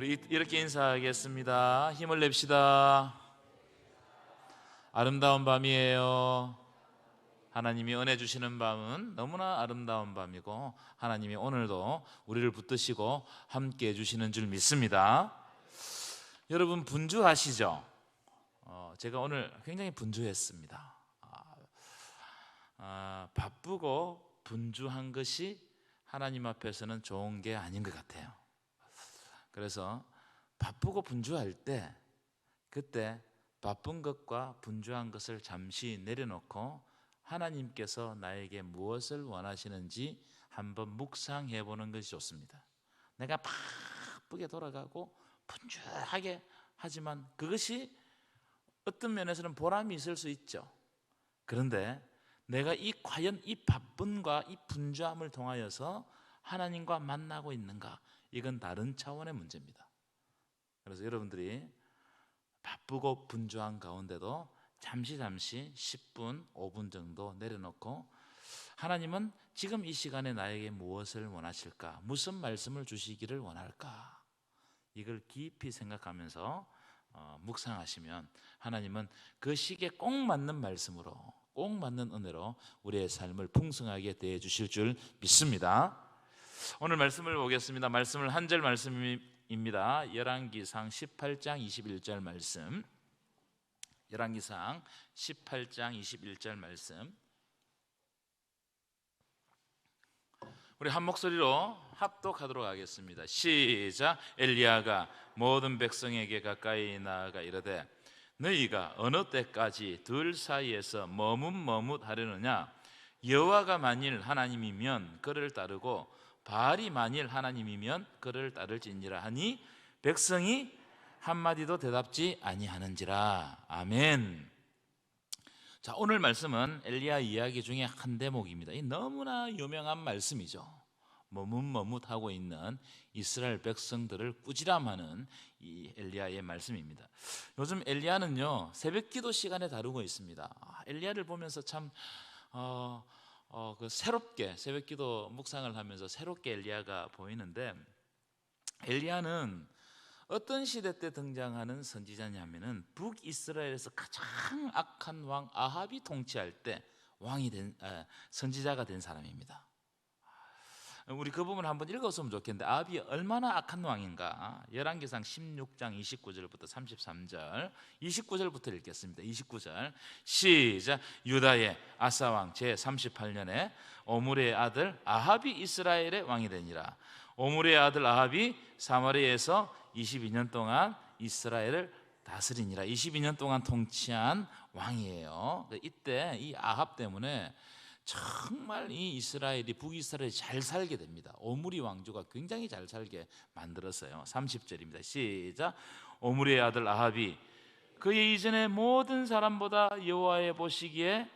우리 이렇게 인사하겠습니다. 힘을 냅시다. 아름다운 밤이에요. 하나님이 은혜 주시는 밤은 너무나 아름다운 밤이고, 하나님이 오늘도 우리를 붙드시고 함께 해주시는 줄 믿습니다. 여러분 분주하시죠? 제가 오늘 굉장히 분주했습니다. 바쁘고 분주한 것이 하나님 앞에서는 좋은 게 아닌 것 같아요. 그래서 바쁘고 분주할 때, 그때 바쁜 것과 분주한 것을 잠시 내려놓고 하나님께서 나에게 무엇을 원하시는지 한번 묵상해 보는 것이 좋습니다. 내가 바쁘게 돌아가고 분주하게 하지만 그것이 어떤 면에서는 보람이 있을 수 있죠. 그런데 내가 과연 이 바쁨과 이 분주함을 통하여서 하나님과 만나고 있는가? 이건 다른 차원의 문제입니다. 그래서 여러분들이 바쁘고 분주한 가운데도 잠시 10분, 5분 정도 내려놓고 하나님은 지금 이 시간에 나에게 무엇을 원하실까? 무슨 말씀을 주시기를 원할까? 이걸 깊이 생각하면서 묵상하시면 하나님은 그 시기에 꼭 맞는 말씀으로, 꼭 맞는 은혜로 우리의 삶을 풍성하게 대해 주실 줄 믿습니다. 오늘 말씀을 보겠습니다. 말씀을 한 절 말씀입니다. 열왕기상 18장 21절 말씀. 열왕기상 18장 21절 말씀. 우리 한 목소리로 합독하도록 하겠습니다. 시작. 엘리야가 모든 백성에게 가까이 나아가 이르되 너희가 어느 때까지 둘 사이에서 머뭇머뭇하려느냐? 여호와가 만일 하나님이면 그를 따르고 바알이 만일 하나님이면 그를 따를지니라 하니 백성이 한마디도 대답지 아니하는지라. 아멘. 자, 오늘 말씀은 엘리야 이야기 중에 한 대목입니다. 이 너무나 유명한 말씀이죠. 머뭇머뭇하고 있는 이스라엘 백성들을 꾸지람하는 이 엘리야의 말씀입니다. 요즘 엘리야는요 새벽기도 시간에 다루고 있습니다. 엘리야를 보면서 참 새롭게 새벽기도 묵상을 하면서 새롭게 엘리야가 보이는데, 엘리야는 어떤 시대 때 등장하는 선지자냐면은 북이스라엘에서 가장 악한 왕 아합이 통치할 때 선지자가 된 사람입니다. 우리 그 부분을 한번 읽었으면 좋겠는데, 아합이 얼마나 악한 왕인가? 열왕기상 16장 29절부터 33절, 29절부터 읽겠습니다. 29절 시작. 유다의 아사왕 제38년에 오므리의 아들 아합이 이스라엘의 왕이 되니라. 오므리의 아들 아합이 사마리아에서 22년 동안 이스라엘을 다스리니라. 22년 동안 통치한 왕이에요. 이때 이 아합 때문에 정말 이 북이스라엘이 잘 살게 됩니다. 오므리 왕조가 굉장히 잘 살게 만들었어요. 30절입니다. 시작. 오므리의 아들 아합이 그의 이전의 모든 사람보다 여호와의 보시기에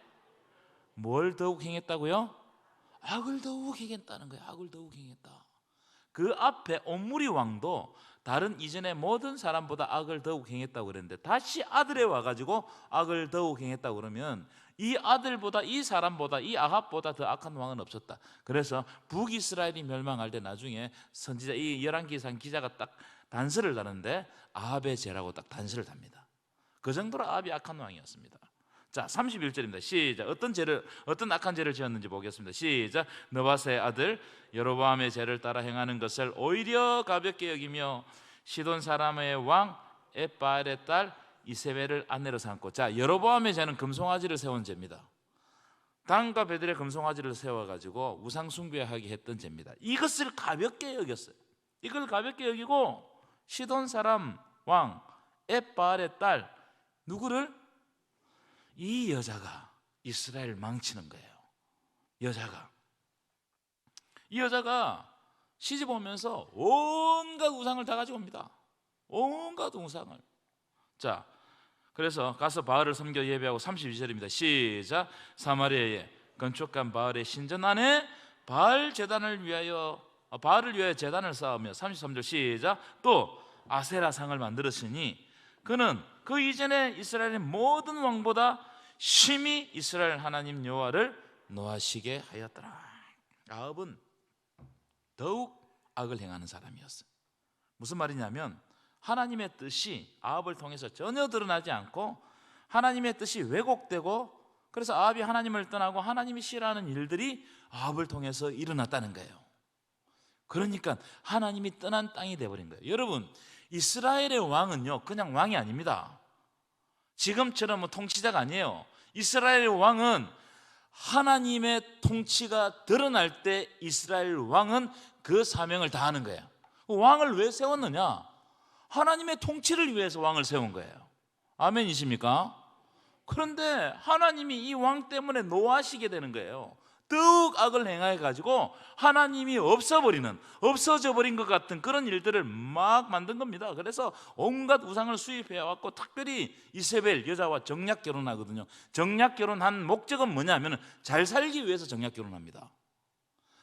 뭘 더욱 행했다고요? 악을 더욱 행했다는 거예요. 악을 더욱 행했다. 그 앞에 오므리 왕도 다른 이전의 모든 사람보다 악을 더욱 행했다고 그랬는데, 다시 아들에 와가지고 악을 더욱 행했다고 그러면 이 아들보다, 이 사람보다, 이 아합보다 더 악한 왕은 없었다. 그래서 북이스라엘이 멸망할 때 나중에 선지자 이 열왕기상 기자가 딱 단서를 다는데 아합의 죄라고 딱 단서를 답니다. 그 정도로 아합이 악한 왕이었습니다. 자, 31절입니다. 시작. 어떤 악한 죄를 지었는지 보겠습니다. 시작. 느바스의 아들 여로보암의 죄를 따라 행하는 것을 오히려 가볍게 여기며 시돈 사람의 왕 엣바알의 딸 이세벨을 아내로 삼고. 자, 여로보암의 죄는 금송아지를 세운 죄입니다. 단과 베들의 금송아지를 세워가지고 우상 숭배하게 했던 죄입니다. 이것을 가볍게 여겼어요. 이걸 가볍게 여기고 시돈 사람 왕 엣바알의 딸, 누구를? 이 여자가 이스라엘 망치는 거예요. 이 여자가 시집 오면서 온갖 우상을 다 가지고 옵니다. 온갖 우상을. 자, 그래서 가서 바알을 섬겨 예배하고. 32절입니다. 시작. 사마리아에 건축한 바알의 신전 안에 바알을 위하여 제단을 쌓으며. 33절 시작. 또 아세라상을 만들었으니 그는 그 이전에 이스라엘의 모든 왕보다 심히 이스라엘 하나님 여호와를 노하시게 하였더라. 아합은 더욱 악을 행하는 사람이었어요. 무슨 말이냐면 하나님의 뜻이 아합을 통해서 전혀 드러나지 않고 하나님의 뜻이 왜곡되고, 그래서 아합이 하나님을 떠나고 하나님이 싫어하는 일들이 아합을 통해서 일어났다는 거예요. 그러니까 하나님이 떠난 땅이 되어버린 거예요. 여러분, 이스라엘의 왕은요 그냥 왕이 아닙니다. 지금처럼 통치자가 아니에요. 이스라엘 왕은 하나님의 통치가 드러날 때 이스라엘 왕은 그 사명을 다하는 거예요. 왕을 왜 세웠느냐? 하나님의 통치를 위해서 왕을 세운 거예요. 아멘이십니까? 그런데 하나님이 이 왕 때문에 노하시게 되는 거예요. 더욱 악을 행해 가지고 하나님이 없어져 버린 것 같은 그런 일들을 막 만든 겁니다. 그래서 온갖 우상을 수입해 왔고, 특별히 이세벨 여자와 정략 결혼하거든요. 정략 결혼한 목적은 뭐냐면 잘 살기 위해서 정략 결혼합니다.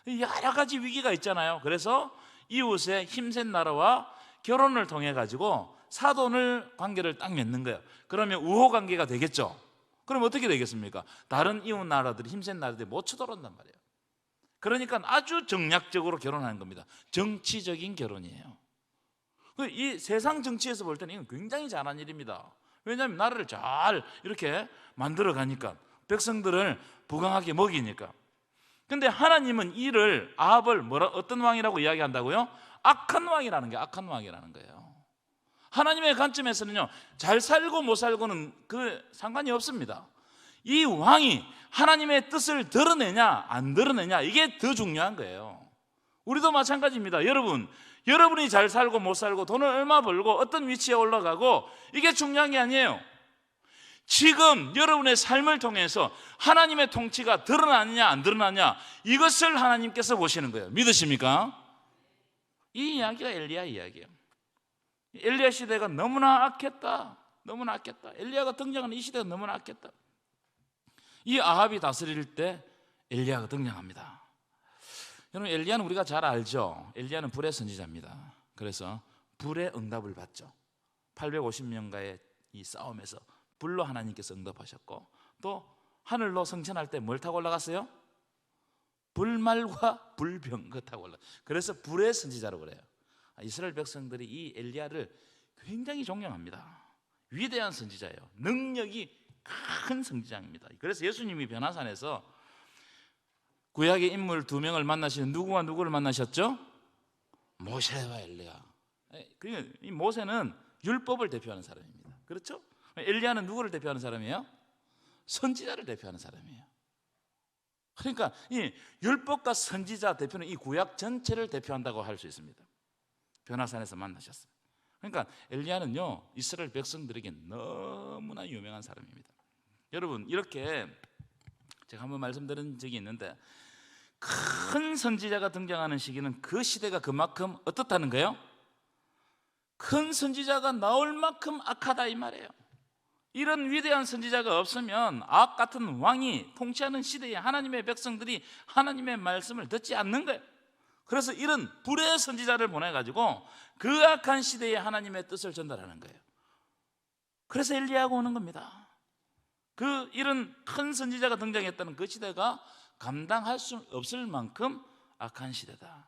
여러 가지 위기가 있잖아요. 그래서 이웃의 힘센 나라와 결혼을 통해 가지고 사돈을 관계를 딱 맺는 거예요. 그러면 우호 관계가 되겠죠. 그럼 어떻게 되겠습니까? 다른 이웃 나라들이, 힘센 나라들이 못 쳐들어온단 말이에요. 그러니까 아주 정략적으로 결혼하는 겁니다. 정치적인 결혼이에요. 이 세상 정치에서 볼 때는 이건 굉장히 잘한 일입니다. 왜냐하면 나라를 잘 이렇게 만들어 가니까, 백성들을 부강하게 먹이니까. 근데 하나님은 이를, 아합을 어떤 왕이라고 이야기한다고요? 악한 왕이라는 게, 악한 왕이라는 거예요. 하나님의 관점에서는요, 잘 살고 못 살고는 그 상관이 없습니다. 이 왕이 하나님의 뜻을 드러내냐 안 드러내냐, 이게 더 중요한 거예요. 우리도 마찬가지입니다. 여러분이 잘 살고 못 살고, 돈을 얼마 벌고 어떤 위치에 올라가고, 이게 중요한 게 아니에요. 지금 여러분의 삶을 통해서 하나님의 통치가 드러나느냐 안 드러나느냐, 이것을 하나님께서 보시는 거예요. 믿으십니까? 이 이야기가 엘리야 이야기예요. 엘리야 시대가 너무나 악했다. 너무나 악했다. 엘리야가 등장하는 이 시대가 너무나 악했다. 이 아합이 다스릴 때 엘리야가 등장합니다. 여러분, 엘리야는 우리가 잘 알죠. 엘리야는 불의 선지자입니다. 그래서 불의 응답을 받죠. 850명과의 이 싸움에서 불로 하나님께서 응답하셨고, 또 하늘로 승천할 때 뭘 타고 올라갔어요? 불말과 불병, 그거 타고 올라갔어요. 그래서 불의 선지자라고 그래요. 이스라엘 백성들이 이 엘리야를 굉장히 존경합니다. 위대한 선지자예요. 능력이 큰 선지자입니다. 그래서 예수님이 변화산에서 구약의 인물 2명을 만나시는, 누구와 누구를 만나셨죠? 모세와 엘리야. 이 모세는 율법을 대표하는 사람입니다. 그렇죠? 엘리야는 누구를 대표하는 사람이에요? 선지자를 대표하는 사람이에요. 그러니까 이 율법과 선지자 대표는 이 구약 전체를 대표한다고 할 수 있습니다. 변화산에서 만나셨어요. 그러니까 엘리야는요, 이스라엘 백성들에게 너무나 유명한 사람입니다. 여러분, 이렇게 제가 한번 말씀드린 적이 있는데, 큰 선지자가 등장하는 시기는 그 시대가 그만큼 어떻다는 거예요? 큰 선지자가 나올 만큼 악하다, 이 말이에요. 이런 위대한 선지자가 없으면 악 같은 왕이 통치하는 시대에 하나님의 백성들이 하나님의 말씀을 듣지 않는 거예요. 그래서 이런 불의 선지자를 보내가지고 그 악한 시대에 하나님의 뜻을 전달하는 거예요. 그래서 엘리야가 오는 겁니다. 이런 큰 선지자가 등장했다는 그 시대가 감당할 수 없을 만큼 악한 시대다.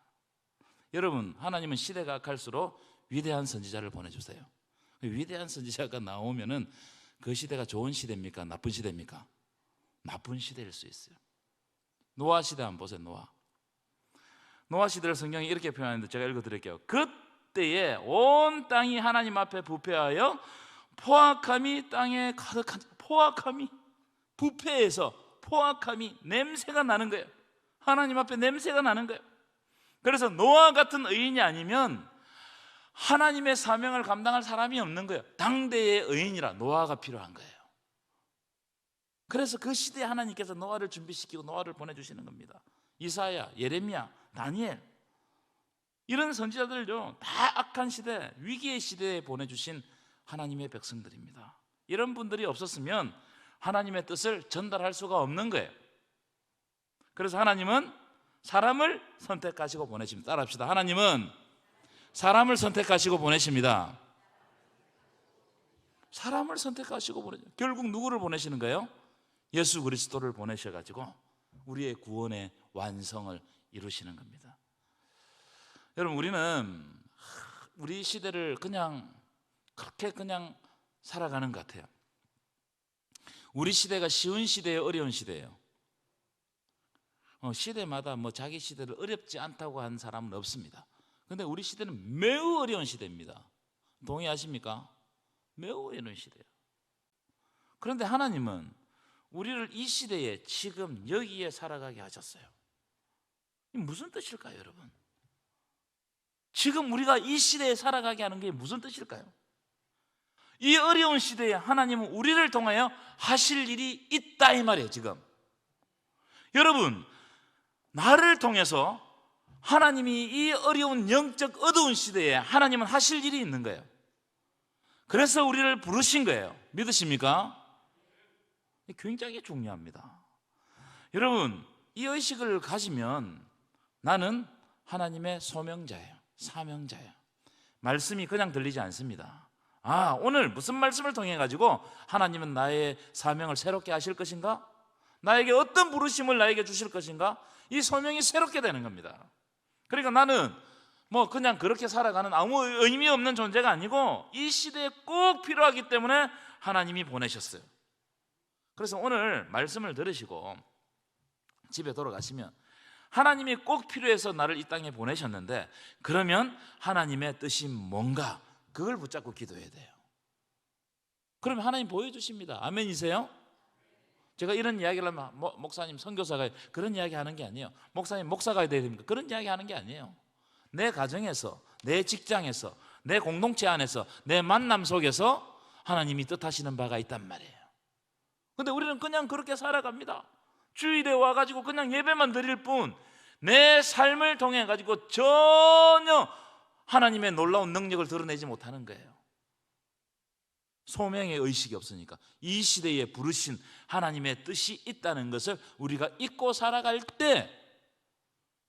여러분, 하나님은 시대가 악할수록 위대한 선지자를 보내주세요. 위대한 선지자가 나오면은 그 시대가 좋은 시대입니까? 나쁜 시대입니까? 나쁜 시대일 수 있어요. 노아 시대 한번 보세요. 노아 시대를 성경이 이렇게 표현하는데 제가 읽어드릴게요. 그때에 온 땅이 하나님 앞에 부패하여 포악함이 땅에 가득한, 포악함이, 부패해서 포악함이, 냄새가 나는 거예요. 하나님 앞에 냄새가 나는 거예요. 그래서 노아 같은 의인이 아니면 하나님의 사명을 감당할 사람이 없는 거예요. 당대의 의인이라 노아가 필요한 거예요. 그래서 그 시대에 하나님께서 노아를 준비시키고 노아를 보내주시는 겁니다. 이사야, 예레미야, 다니엘, 이런 선지자들요, 다 악한 시대, 위기의 시대에 보내주신 하나님의 백성들입니다. 이런 분들이 없었으면 하나님의 뜻을 전달할 수가 없는 거예요. 그래서 하나님은 사람을 선택하시고 보내십니다. 따라합시다. 하나님은 사람을 선택하시고 보내십니다. 사람을 선택하시고 보내십니다. 결국 누구를 보내시는 거예요? 예수 그리스도를 보내셔가지고 우리의 구원의 완성을 이루시는 겁니다. 여러분, 우리는 우리 시대를 그냥 그렇게 그냥 살아가는 것 같아요. 우리 시대가 쉬운 시대예요, 어려운 시대예요? 시대마다 뭐 자기 시대를 어렵지 않다고 하는 사람은 없습니다. 근데 우리 시대는 매우 어려운 시대입니다. 동의하십니까? 매우 어려운 시대예요. 그런데 하나님은 우리를 이 시대에 지금 여기에 살아가게 하셨어요. 이게 무슨 뜻일까요, 여러분? 지금 우리가 이 시대에 살아가게 하는 게 무슨 뜻일까요? 이 어려운 시대에 하나님은 우리를 통하여 하실 일이 있다 이 말이에요. 지금 여러분, 나를 통해서 하나님이 이 어려운 영적 어두운 시대에 하나님은 하실 일이 있는 거예요. 그래서 우리를 부르신 거예요. 믿으십니까? 굉장히 중요합니다. 여러분, 이 의식을 가지면 나는 하나님의 소명자예요. 사명자예요. 말씀이 그냥 들리지 않습니다. 오늘 무슨 말씀을 통해 가지고 하나님은 나의 사명을 새롭게 하실 것인가? 나에게 어떤 부르심을 나에게 주실 것인가? 이 소명이 새롭게 되는 겁니다. 그러니까 나는 뭐 그냥 그렇게 살아가는 아무 의미 없는 존재가 아니고 이 시대에 꼭 필요하기 때문에 하나님이 보내셨어요. 그래서 오늘 말씀을 들으시고 집에 돌아가시면 하나님이 꼭 필요해서 나를 이 땅에 보내셨는데, 그러면 하나님의 뜻이 뭔가 그걸 붙잡고 기도해야 돼요. 그러면 하나님 보여주십니다. 아멘이세요? 제가 이런 이야기를 하면 목사님 선교사가 그런 이야기 하는 게 아니에요. 목사님 목사가 돼야 됩니까? 그런 이야기 하는 게 아니에요. 내 가정에서, 내 직장에서, 내 공동체 안에서, 내 만남 속에서 하나님이 뜻하시는 바가 있단 말이에요. 근데 우리는 그냥 그렇게 살아갑니다. 주일에 와가지고 그냥 예배만 드릴 뿐 내 삶을 통해 가지고 전혀 하나님의 놀라운 능력을 드러내지 못하는 거예요. 소명의 의식이 없으니까. 이 시대에 부르신 하나님의 뜻이 있다는 것을 우리가 잊고 살아갈 때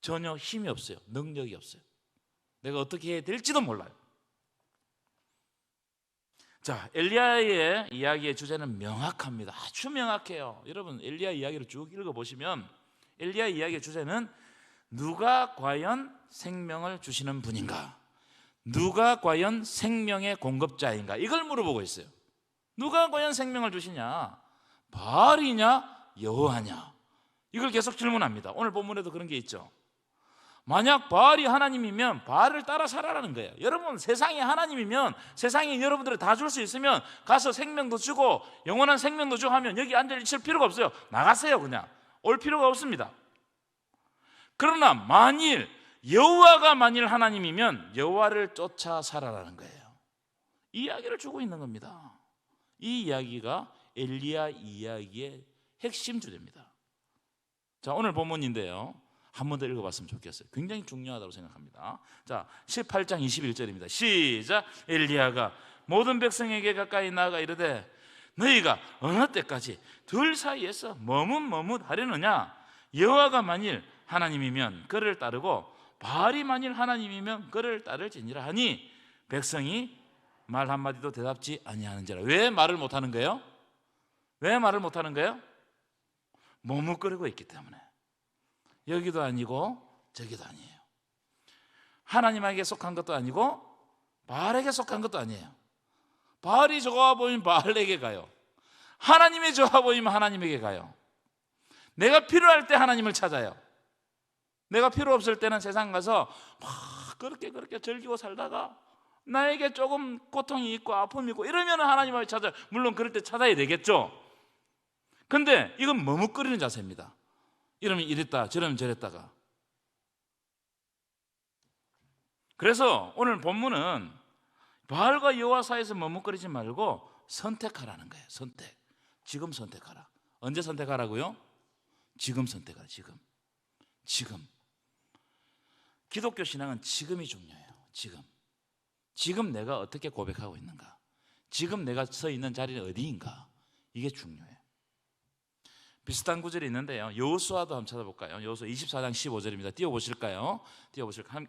전혀 힘이 없어요. 능력이 없어요. 내가 어떻게 해야 될지도 몰라요. 자, 엘리야의 이야기의 주제는 명확합니다. 아주 명확해요. 여러분, 엘리야 이야기를 쭉 읽어보시면 엘리야 이야기의 주제는 누가 과연 생명을 주시는 분인가? 누가 과연 생명의 공급자인가? 이걸 물어보고 있어요. 누가 과연 생명을 주시냐? 바알이냐? 여호와냐? 이걸 계속 질문합니다. 오늘 본문에도 그런 게 있죠. 만약 바알이 하나님이면 바알을 따라 살아라는 거예요. 여러분, 세상이 하나님이면 세상이 여러분들을 다 줄 수 있으면 가서 생명도 주고 영원한 생명도 주고 하면 여기 앉아 있을 필요가 없어요. 나가세요. 그냥 올 필요가 없습니다. 그러나 만일 여호와가 만일 하나님이면 여호와를 쫓아 살아라는 거예요. 이 이야기를 주고 있는 겁니다. 이 이야기가 엘리야 이야기의 핵심 주제입니다. 자, 오늘 본문인데요, 한 번 더 읽어봤으면 좋겠어요. 굉장히 중요하다고 생각합니다. 자, 18장 21절입니다. 시작. 엘리야가 모든 백성에게 가까이 나아가 이르되 너희가 어느 때까지 둘 사이에서 머뭇머뭇하려느냐? 여호와가 만일 하나님이면 그를 따르고 바알이 만일 하나님이면 그를 따를지니라 하니 백성이 말 한마디도 대답지 아니하는지라. 왜 말을 못하는 거예요? 왜 말을 못하는 거예요? 머뭇거리고 있기 때문에. 여기도 아니고 저기도 아니에요. 하나님에게 속한 것도 아니고 바알에게 속한 것도 아니에요. 바알이 좋아 보이면 바알에게 가요. 하나님이 좋아 보이면 하나님에게 가요. 내가 필요할 때 하나님을 찾아요. 내가 필요 없을 때는 세상 가서 막 그렇게 즐기고 살다가 나에게 조금 고통이 있고 아픔이 있고 이러면 하나님을 찾아요. 물론 그럴 때 찾아야 되겠죠. 근데 이건 머뭇거리는 자세입니다. 이러면 이랬다 저러면 저랬다가. 그래서 오늘 본문은 바알과 여호와 사이에서 머뭇거리지 말고 선택하라는 거예요. 선택. 지금 선택하라. 언제 선택하라고요? 지금 선택하라. 지금. 기독교 신앙은 지금이 중요해요. 지금 내가 어떻게 고백하고 있는가? 지금 내가 서 있는 자리는 어디인가? 이게 중요해요. 비슷한 구절이 있는데요, 여호수아도 한번 찾아볼까요? 여호수아 24장 15절입니다. 띄워보실까요?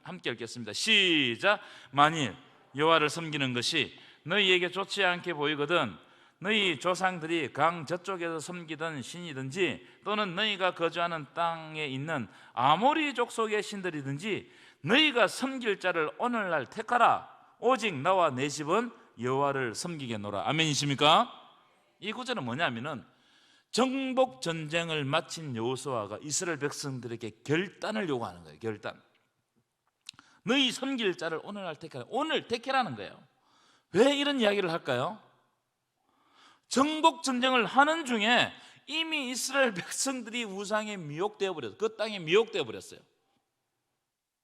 함께 읽겠습니다. 시작. 만일 여호와를 섬기는 것이 너희에게 좋지 않게 보이거든 너희 조상들이 강 저쪽에서 섬기던 신이든지 또는 너희가 거주하는 땅에 있는 아모리 족속의 신들이든지 너희가 섬길 자를 오늘날 택하라. 오직 나와 내 집은 여호와를 섬기겠노라. 아멘이십니까? 이 구절은 뭐냐면은 정복 전쟁을 마친 여호수아가 이스라엘 백성들에게 결단을 요구하는 거예요. 결단. 너희 섬길 자를 오늘 택해라는 거예요. 왜 이런 이야기를 할까요? 정복 전쟁을 하는 중에 이미 이스라엘 백성들이 우상에 미혹되어 버렸어요. 그 땅에 미혹되어 버렸어요.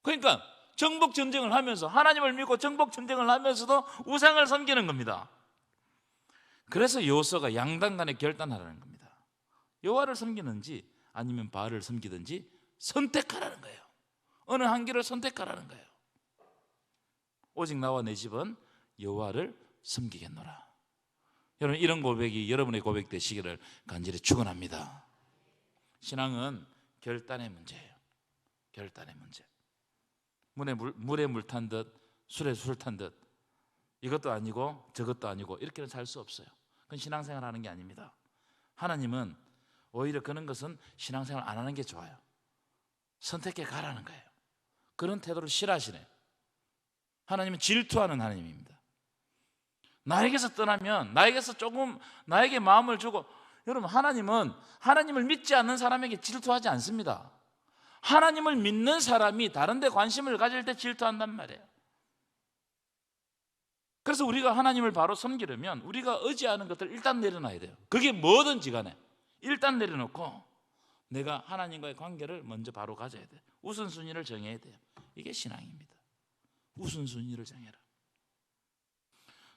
그러니까 정복 전쟁을 하면서 하나님을 믿고 정복 전쟁을 하면서도 우상을 섬기는 겁니다. 그래서 여호수아가 양당 간에 결단하라는 겁니다. 여호와를 섬기는지 아니면 바알을 섬기든지 선택하라는 거예요. 어느 한 길을 선택하라는 거예요. 오직 나와 내 집은 여호와를 섬기겠노라. 여러분, 이런 고백이 여러분의 고백 되시기를 간절히 축원합니다. 신앙은 결단의 문제예요. 결단의 문제. 물에 물 탄 듯 술에 술 탄 듯 이것도 아니고 저것도 아니고 이렇게는 살 수 없어요. 그건 신앙생활 하는 게 아닙니다. 하나님은 오히려 그런 것은 신앙생활 안 하는 게 좋아요. 선택해 가라는 거예요. 그런 태도를 싫어하시네요. 하나님은 질투하는 하나님입니다. 나에게서 떠나면 나에게서 조금 나에게 마음을 주고, 여러분, 하나님은 하나님을 믿지 않는 사람에게 질투하지 않습니다. 하나님을 믿는 사람이 다른 데 관심을 가질 때 질투한단 말이에요. 그래서 우리가 하나님을 바로 섬기려면 우리가 의지하는 것들 일단 내려놔야 돼요. 그게 뭐든지 간에 일단 내려놓고 내가 하나님과의 관계를 먼저 바로 가져야 돼요. 우선순위를 정해야 돼요. 이게 신앙입니다. 우선순위를 정해라.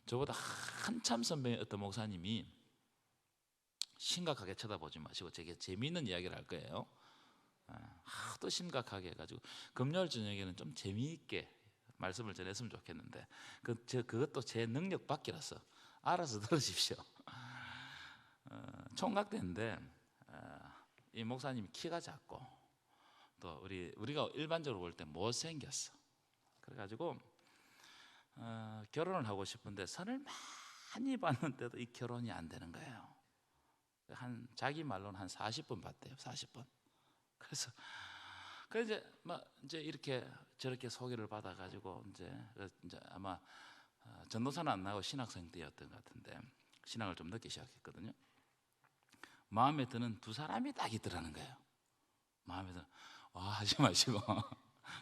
저보다 한참 선배의 어떤 목사님이 심각하게 쳐다보지 마시고 제게 재미있는 이야기를 할 거예요. 하도 심각하게 해가지고 금요일 저녁에는 좀 재미있게 말씀을 전했으면 좋겠는데 그것도 제 능력 밖이라서 알아서 들으십시오. 총각대인데 이 목사님이 키가 작고 또 우리가 일반적으로 볼 때 못생겼어. 그래가지고 결혼을 하고 싶은데 선을 많이 봤는데도 이 결혼이 안 되는 거예요. 자기 말로는 한 40번 봤대요. 40번. 그래서 이제 이렇게 저렇게 소개를 받아가지고 이제 아마 전도사는 안 나고 신학생 때였던 것 같은데 신학을 좀 늦게 시작했거든요. 마음에 드는 두 사람이 딱 있더라는 거예요. 마음에 드는 하지 마시고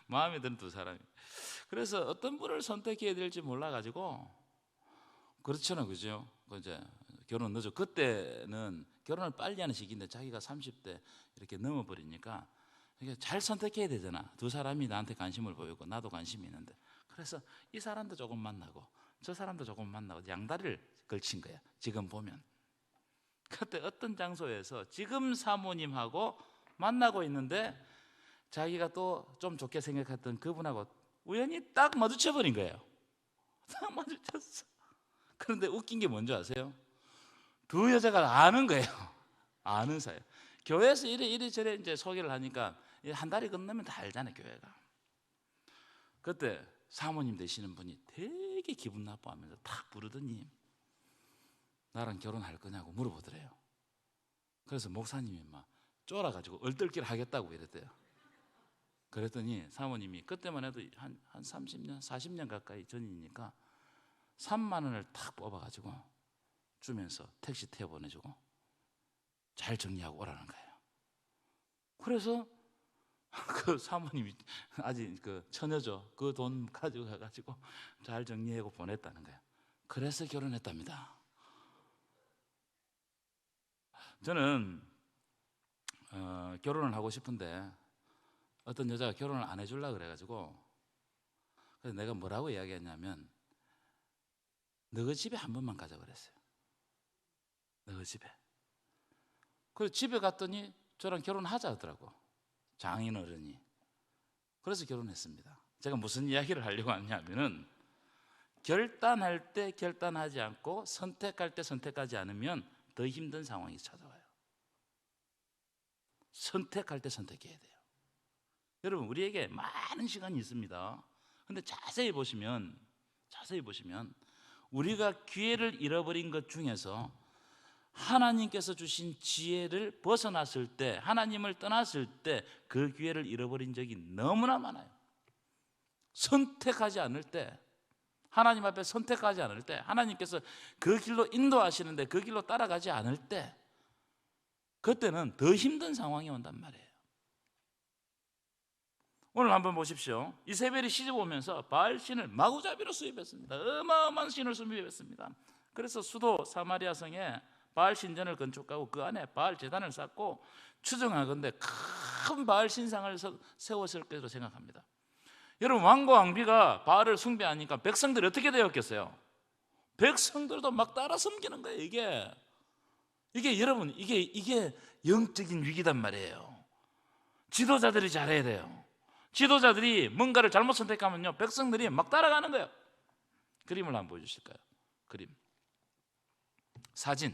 마음에 드는 두 사람이. 그래서 어떤 분을 선택해야 될지 몰라가지고 그렇잖아요, 그죠? 이제 결혼 늦어. 그때는 결혼을 빨리 하는 시기인데 자기가 30대 이렇게 넘어버리니까 잘 선택해야 되잖아. 두 사람이 나한테 관심을 보이고 나도 관심이 있는데, 그래서 이 사람도 조금 만나고 저 사람도 조금 만나고 양다리를 걸친 거야. 지금 보면 그때 어떤 장소에서 지금 사모님하고 만나고 있는데 자기가 또 좀 좋게 생각했던 그분하고 우연히 딱 마주쳐버린 거예요. 딱 마주쳤어. 그런데 웃긴 게 뭔지 아세요? 두 여자가 아는 거예요. 아는 사이. 교회에서 이리저리 이제 소개를 하니까 한 달이 끝나면 다 알잖아요, 교회가. 그때 사모님 되시는 분이 되게 기분 나빠하면서 탁 부르더니 나랑 결혼할 거냐고 물어보더래요. 그래서 목사님이 막 쫄아가지고 얼떨결 하겠다고 이랬대요. 그랬더니 사모님이 그때만 해도 한 30년, 40년 가까이 전이니까 3만 원을 탁 뽑아가지고 주면서 택시 태워 보내주고 잘 정리하고 오라는 거예요. 그래서 그 사모님이 아직 그 처녀죠. 그 돈 가지고 가가지고 잘 정리하고 보냈다는 거예요. 그래서 결혼했답니다. 저는 결혼을 하고 싶은데 어떤 여자가 결혼을 안 해주려고 그래가지고 그래서 내가 뭐라고 이야기했냐면 너희 집에 한 번만 가자 그랬어요. 너희 집에. 그래서 집에 갔더니 저랑 결혼하자 하더라고, 장인 어른이. 그래서 결혼했습니다. 제가 무슨 이야기를 하려고 하냐면은 결단할 때 결단하지 않고 선택할 때 선택하지 않으면 더 힘든 상황이 찾아와요. 선택할 때 선택해야 돼요. 여러분, 우리에게 많은 시간이 있습니다. 근데 자세히 보시면 우리가 기회를 잃어버린 것 중에서 하나님께서 주신 지혜를 벗어났을 때, 하나님을 떠났을 때 그 기회를 잃어버린 적이 너무나 많아요. 선택하지 않을 때 하나님 앞에 선택하지 않을 때, 하나님께서 그 길로 인도하시는데 그 길로 따라가지 않을 때, 그때는 더 힘든 상황이 온단 말이에요. 오늘 한번 보십시오. 이세벨이 시집 오면서 바알 신을 마구잡이로 수입했습니다. 어마어마한 신을 수입했습니다. 그래서 수도 사마리아 성에 바알 신전을 건축하고 그 안에 바알 제단을 쌓고 추정하건대 큰 바알 신상을 세웠을 것으로 생각합니다. 여러분, 왕과 왕비가 바알을 숭배하니까 백성들이 어떻게 되었겠어요? 백성들도 막 따라 섬기는 거예요. 이게 여러분, 이게 영적인 위기단 말이에요. 지도자들이 잘해야 돼요. 지도자들이 뭔가를 잘못 선택하면요, 백성들이 막 따라가는 거예요. 그림을 한번 보여주실까요? 그림, 사진.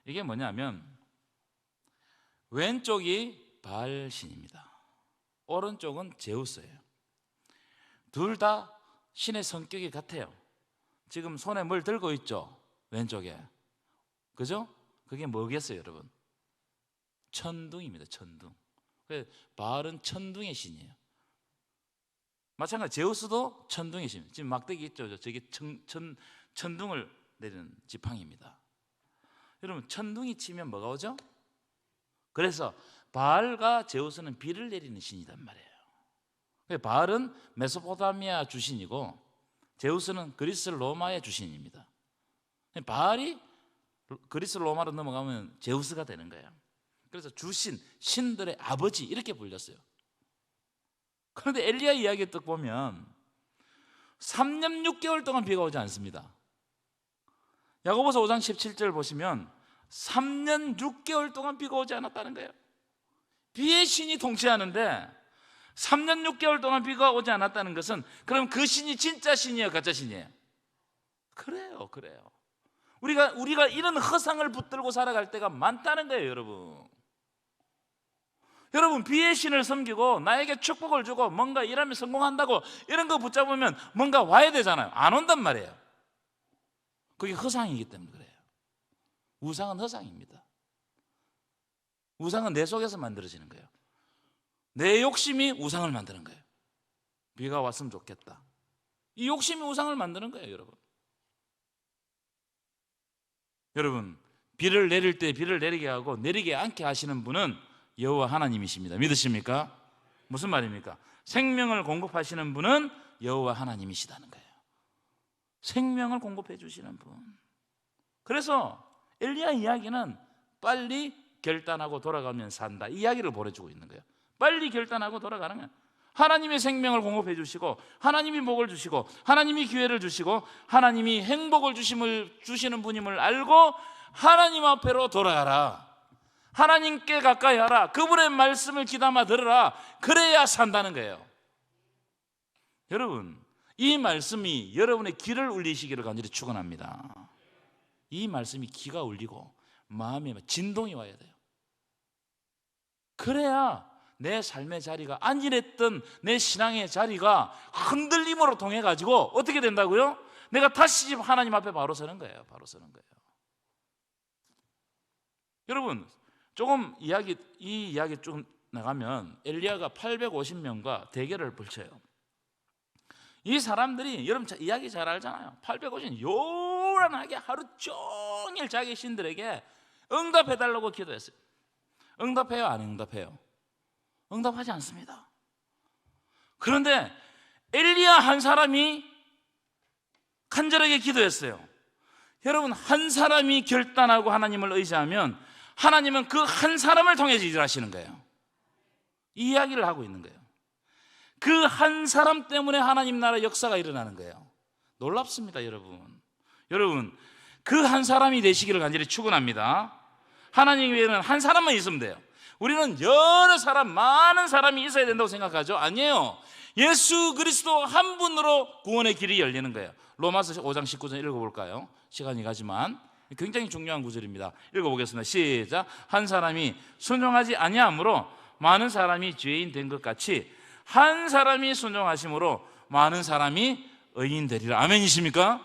이게 뭐냐면 왼쪽이 바알 신입니다. 오른쪽은 제우스예요. 둘 다 신의 성격이 같아요. 지금 손에 뭘 들고 있죠? 왼쪽에. 그죠? 그게 뭐겠어요, 여러분? 천둥입니다. 천둥. 바알은 천둥의 신이에요. 마찬가지 제우스도 천둥의 신. 지금 막대기 있죠? 저게 천둥을 내리는 지팡이입니다. 여러분, 천둥이 치면 뭐가 오죠? 그래서 바알과 제우스는 비를 내리는 신이란 말이에요. 바알은 메소포타미아 주신이고 제우스는 그리스 로마의 주신입니다. 바알이 그리스 로마로 넘어가면 제우스가 되는 거예요. 그래서 주신, 신들의 아버지 이렇게 불렸어요. 그런데 엘리야 이야기에 딱 보면 3년 6개월 동안 비가 오지 않습니다. 야고보서 5장 17절 보시면 3년 6개월 동안 비가 오지 않았다는 거예요. 비의 신이 통치하는데 3년 6개월 동안 비가 오지 않았다는 것은, 그럼 그 신이 진짜 신이에요, 가짜 신이에요? 그래요. 우리가 이런 허상을 붙들고 살아갈 때가 많다는 거예요, 여러분. 여러분, 비의 신을 섬기고 나에게 축복을 주고 뭔가 일하면 성공한다고 이런 거 붙잡으면 뭔가 와야 되잖아요. 안 온단 말이에요. 그게 허상이기 때문에 그래요. 우상은 허상입니다. 우상은 내 속에서 만들어지는 거예요. 내 욕심이 우상을 만드는 거예요. 비가 왔으면 좋겠다. 이 욕심이 우상을 만드는 거예요, 여러분. 여러분, 비를 내릴 때 비를 내리게 하고 내리게 않게 하시는 분은 여호와 하나님이십니다. 믿으십니까? 무슨 말입니까? 생명을 공급하시는 분은 여호와 하나님이시다는 거예요. 생명을 공급해 주시는 분. 그래서 엘리야 이야기는 빨리 결단하고 돌아가면 산다, 이 이야기를 보내주고 있는 거예요. 빨리 결단하고 돌아가는 거예요. 하나님의 생명을 공급해 주시고 하나님이 복을 주시고 하나님이 기회를 주시고 하나님이 행복을 주시는 분임을 알고 하나님 앞으로 돌아가라. 하나님께 가까이 하라. 그분의 말씀을 귀담아 들으라. 그래야 산다는 거예요. 여러분, 이 말씀이 여러분의 귀를 울리시기를 간절히 축원합니다. 이 말씀이 귀가 울리고 마음에 진동이 와야 돼요. 그래야 내 삶의 자리가, 안일했던 내 신앙의 자리가 흔들림으로 통해 가지고 어떻게 된다고요? 내가 다시 하나님 앞에 바로 서는 거예요. 바로 서는 거예요. 여러분, 조금 이 이야기 좀 나가면 엘리야가 850명과 대결을 벌쳐요. 이 사람들이, 여러분 이야기 잘 알잖아요. 850명 요란하게 하루 종일 자기 신들에게 응답해달라고 기도했어요. 응답해요, 안 응답해요? 응답하지 않습니다. 그런데 엘리야 한 사람이 간절하게 기도했어요. 여러분, 한 사람이 결단하고 하나님을 의지하면 하나님은 그 한 사람을 통해서 일하시는 거예요. 이 이야기를 하고 있는 거예요. 그 한 사람 때문에 하나님 나라 역사가 일어나는 거예요. 놀랍습니다, 여러분. 여러분, 그 한 사람이 되시기를 간절히 축원합니다. 하나님 외에는 한 사람만 있으면 돼요. 우리는 여러 사람, 많은 사람이 있어야 된다고 생각하죠? 아니에요. 예수 그리스도 한 분으로 구원의 길이 열리는 거예요. 로마서 5장 19절 읽어볼까요? 시간이 가지만 굉장히 중요한 구절입니다. 읽어보겠습니다. 시작. 한 사람이 순종하지 아니함으로 많은 사람이 죄인 된 것 같이 한 사람이 순종하심으로 많은 사람이 의인 되리라. 아멘이십니까?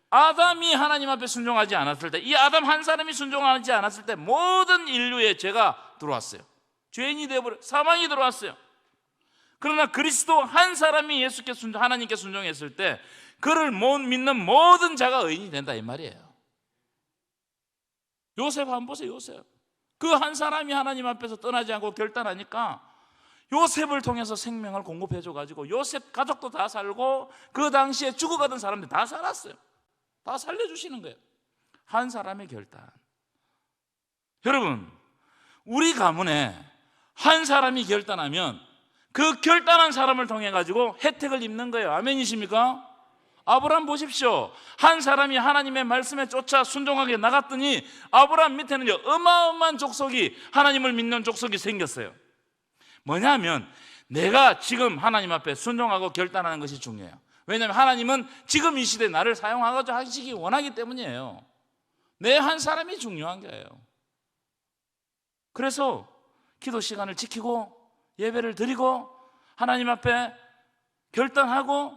아담이 하나님 앞에 순종하지 않았을 때, 이 아담 한 사람이 순종하지 않았을 때 모든 인류의 죄가 들어왔어요. 죄인이 되어버려, 사망이 들어왔어요. 그러나 그리스도 한 사람이 예수께 하나님께 순종했을 때 그를 못 믿는 모든 자가 의인이 된다 이 말이에요. 요셉 한번 보세요. 요셉 그 한 사람이 하나님 앞에서 떠나지 않고 결단하니까 요셉을 통해서 생명을 공급해 줘가지고 요셉 가족도 다 살고 그 당시에 죽어가던 사람들 다 살았어요. 다 살려주시는 거예요. 한 사람의 결단. 여러분, 우리 가문에 한 사람이 결단하면 그 결단한 사람을 통해 가지고 혜택을 입는 거예요. 아멘이십니까? 아브라함 보십시오. 한 사람이 하나님의 말씀에 쫓아 순종하게 나갔더니 아브라함 밑에는요 어마어마한 족속이, 하나님을 믿는 족속이 생겼어요. 뭐냐면 내가 지금 하나님 앞에 순종하고 결단하는 것이 중요해요. 왜냐하면 하나님은 지금 이 시대에 나를 사용하고자 하시기 원하기 때문이에요. 내 한 사람이 중요한 거예요. 그래서 기도 시간을 지키고 예배를 드리고 하나님 앞에 결단하고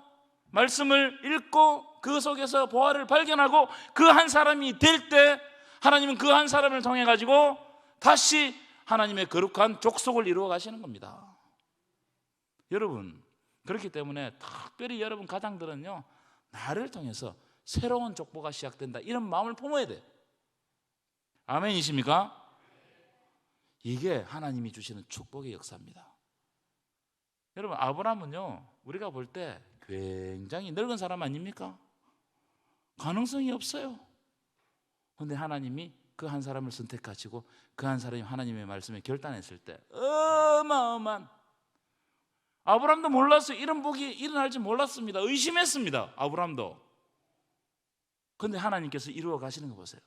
말씀을 읽고 그 속에서 보화를 발견하고 그 한 사람이 될 때 하나님은 그 한 사람을 통해 가지고 다시 하나님의 거룩한 족속을 이루어 가시는 겁니다. 여러분, 그렇기 때문에 특별히 여러분 가장들은요 나를 통해서 새로운 족보가 시작된다 이런 마음을 품어야 돼요. 아멘이십니까? 이게 하나님이 주시는 축복의 역사입니다. 여러분, 아브라함은요 우리가 볼 때 굉장히 늙은 사람 아닙니까? 가능성이 없어요. 그런데 하나님이 그 한 사람을 선택하시고 그 한 사람이 하나님의 말씀에 결단했을 때 어마어마한, 아브라함도 몰랐어요. 이런 복이 일어날 줄 몰랐습니다. 의심했습니다. 아브라함도. 그런데 하나님께서 이루어 가시는 거 보세요.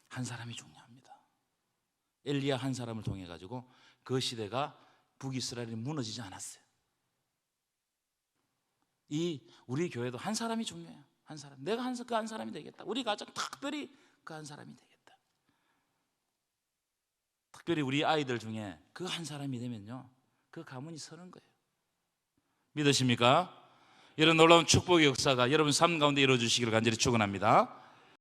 한 사람이 중요합니다. 엘리야 한 사람을 통해 가지고 그 시대가 북이스라엘이 무너지지 않았어요. 우리 교회도 한 사람이 중요해요. 한 사람. 내가 그 한 사람이 되겠다. 우리 가정 특별히 그 한 사람이 되겠다. 특별히 우리 아이들 중에 그 한 사람이 되면요 그 가문이 서는 거예요. 믿으십니까? 이런 놀라운 축복의 역사가 여러분 삶 가운데 이루어지시기를 간절히 축원합니다.